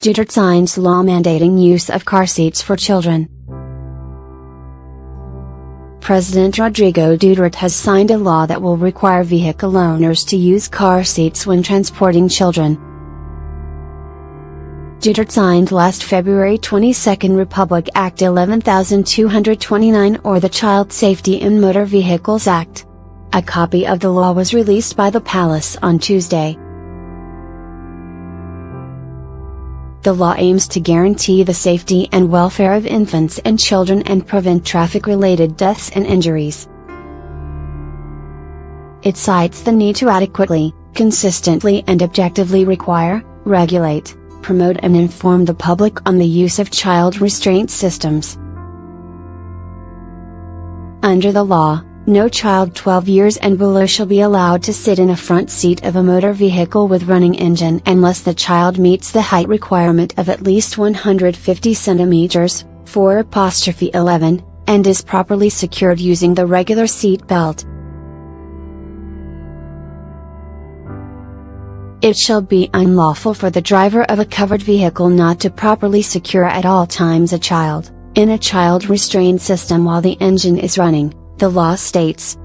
Duterte signs law mandating use of car seats for children. President Rodrigo Duterte has signed a law that will require vehicle owners to use car seats when transporting children. Duterte signed last February 22 Republic Act 11229 or the Child Safety in Motor Vehicles Act. A copy of the law was released by the palace on Tuesday. The law aims to guarantee the safety and welfare of infants and children and prevent traffic-related deaths and injuries. It cites the need to adequately, consistently and objectively require, regulate, promote and inform the public on the use of child restraint systems. Under the law, no child 12 years and below shall be allowed to sit in a front seat of a motor vehicle with running engine unless the child meets the height requirement of at least 150 cm, 4'11", and is properly secured using the regular seat belt. It shall be unlawful for the driver of a covered vehicle not to properly secure at all times a child, in a child restraint system while the engine is running, the law states.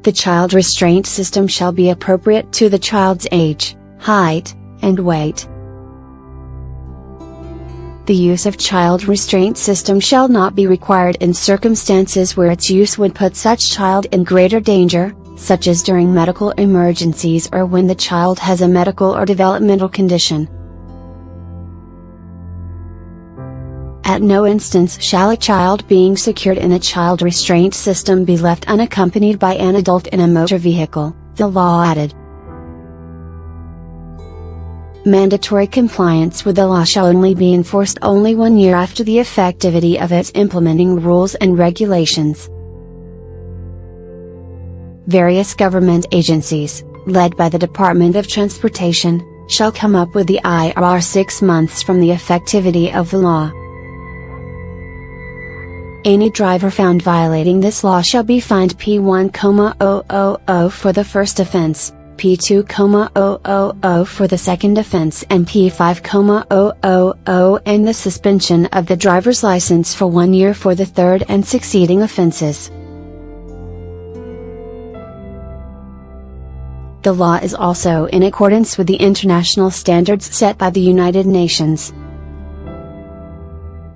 The child restraint system shall be appropriate to the child's age, height, and weight. The use of child restraint system shall not be required in circumstances where its use would put such child in greater danger, such as during medical emergencies or when the child has a medical or developmental condition. At no instance shall a child being secured in a child restraint system be left unaccompanied by an adult in a motor vehicle, the law added. Mandatory compliance with the law shall only be enforced only 1 year after the effectivity of its implementing rules and regulations. Various government agencies, led by the Department of Transportation, shall come up with the IRR 6 months from the effectivity of the law. Any driver found violating this law shall be fined P1,000 for the first offense, P2,000 for the second offense and P5,000 and the suspension of the driver's license for 1 year for the third and succeeding offenses. The law is also in accordance with the international standards set by the United Nations.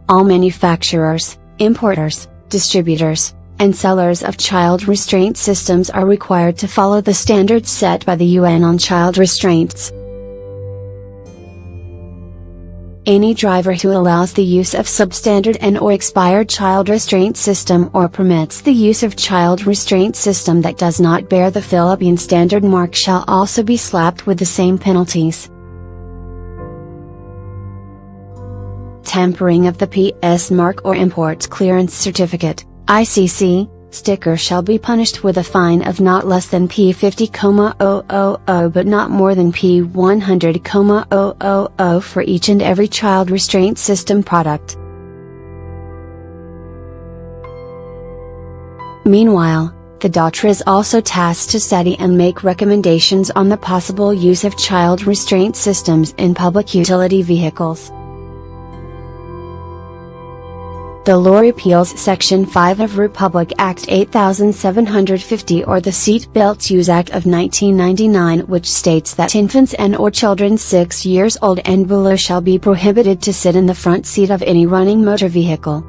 All manufacturers, importers, distributors, and sellers of child restraint systems are required to follow the standards set by the UN on child restraints. Any driver who allows the use of substandard and/or expired child restraint system or permits the use of child restraint system that does not bear the Philippine standard mark shall also be slapped with the same penalties. Tampering of the PS mark or Import Clearance Certificate, ICC, sticker shall be punished with a fine of not less than P50,000 but not more than P100,000 for each and every child restraint system product. Meanwhile, the Duterte is also tasked to study and make recommendations on the possible use of child restraint systems in public utility vehicles. The law repeals Section 5 of Republic Act 8750 or the Seat Belts Use Act of 1999, which states that infants and/or children 6 years old and below shall be prohibited to sit in the front seat of any running motor vehicle.